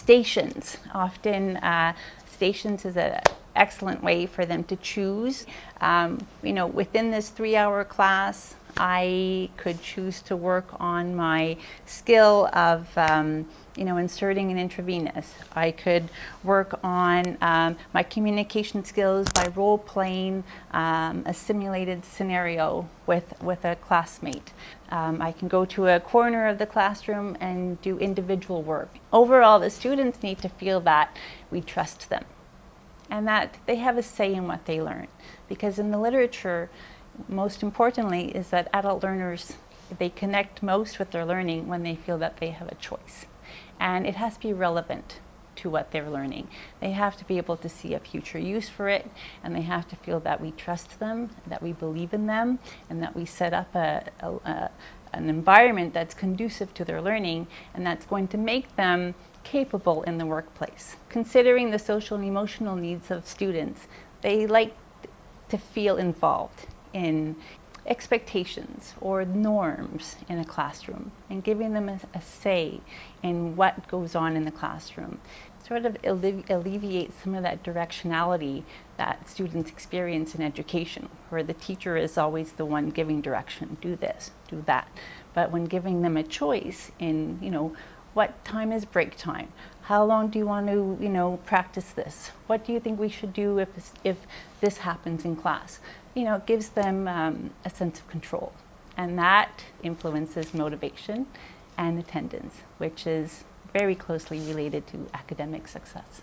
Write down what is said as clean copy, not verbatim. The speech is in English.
Stations. Often stations is an excellent way for them to choose. Within this 3-hour class, I could choose to work on my skill of inserting an intravenous. I could work on my communication skills by role-playing a simulated scenario with a classmate. I can go to a corner of the classroom and do individual work. Overall, the students need to feel that we trust them and that they have a say in what they learn. Because in the literature, most importantly, is that adult learners, they connect most with their learning when they feel that they have a choice. And it has to be relevant to what they're learning. They have to be able to see a future use for it, and they have to feel that we trust them, that we believe in them, and that we set up an environment that's conducive to their learning and that's going to make them capable in the workplace. Considering the social and emotional needs of students, they like to feel involved in expectations or norms in a classroom and giving them a say in what goes on in the classroom sort of alleviates some of that directionality that students experience in education, where the teacher is always the one giving direction, do this, do that. But when giving them a choice in, what time is break time? How long do you want to, practice this? What do you think we should do if this happens in class? It gives them a sense of control. And that influences motivation and attendance, which is very closely related to academic success.